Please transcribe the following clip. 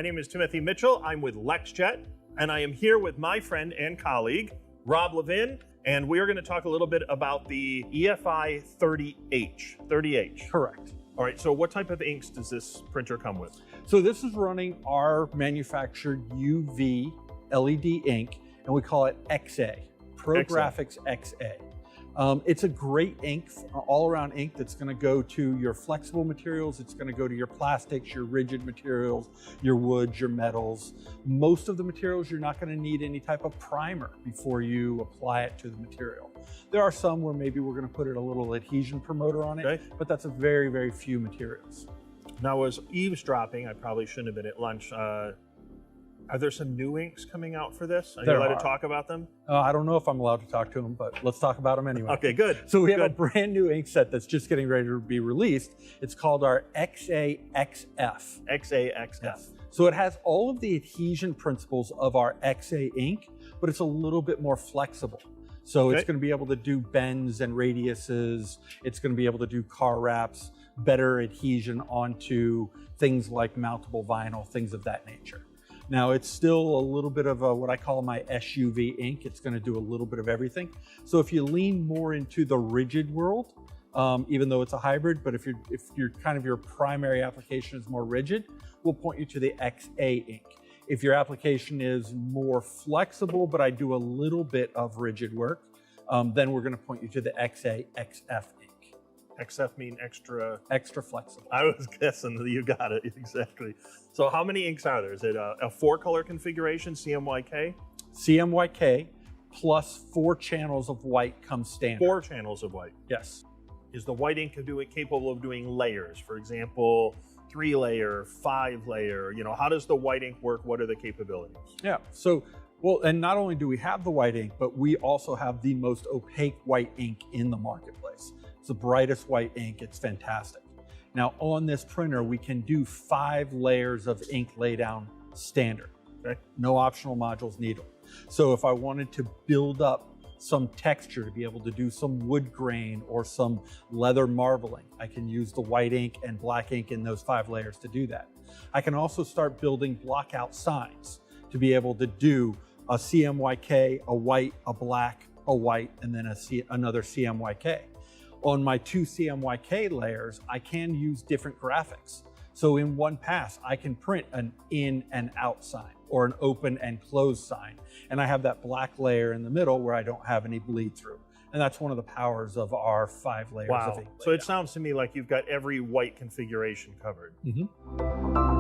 My name is Timothy Mitchell. I'm with LexJet, and I am here with my friend and colleague, Robb Levin, and we are going to talk a little bit about the EFI 30H. Correct. All right, so what type of inks does this printer come with? So this is running our manufactured UV LED ink, and we call it XA, ProGraphics XA. It's a great ink, all-around ink that's going to go to your flexible materials. It's going to go to your plastics, your rigid materials, your woods, your metals. Most of the materials, you're not going to need any type of primer before you apply it to the material. There are some where maybe we're going to put a little adhesion promoter on it, okay, but that's a very, very few materials. Now, I was eavesdropping. I probably shouldn't have been at lunch. Are there some new inks coming out for this? Are you allowed to talk about them? I don't know if I'm allowed to talk to them, but let's talk about them anyway. Okay, good. So we have a brand new ink set that's just getting ready to be released. It's called our XA XF. XA XF. Yes. So it has all of the adhesion principles of our XA ink, but it's a little bit more flexible. So it's going to be able to do bends and radiuses. It's going to be able to do car wraps, better adhesion onto things like mountable vinyl, things of that nature. Now it's still a little bit of what I call my SUV ink. It's going to do a little bit of everything. So if you lean more into the rigid world, even though it's a hybrid, but if your primary application is more rigid, we'll point you to the XA ink. If your application is more flexible, but I do a little bit of rigid work, then we're going to point you to the XA XF ink. XF mean extra? Extra flexible. I was guessing that you got it, exactly. So how many inks are there? Is it a 4-color configuration, CMYK? CMYK plus 4 channels of white comes standard. 4 channels of white? Yes. Is the white ink capable of doing layers? For example, 3-layer, 5-layer, how does the white ink work? What are the capabilities? Yeah, so, well, and not only do we have the white ink, but we also have the most opaque white ink in the marketplace. It's the brightest white ink. It's fantastic. Now on this printer, we can do 5 layers of ink laydown standard. Okay. No optional modules needed. So if I wanted to build up some texture to be able to do some wood grain or some leather marbling, I can use the white ink and black ink in those 5 layers to do that. I can also start building blockout signs to be able to do a CMYK, a white, a black, a white, and then another CMYK. On my 2 CMYK layers, I can use different graphics. So in one pass, I can print an in and out sign or an open and closed sign. And I have that black layer in the middle where I don't have any bleed through. And that's one of the powers of our 5 layers of ink. So it sounds to me like you've got every white configuration covered. Mm-hmm.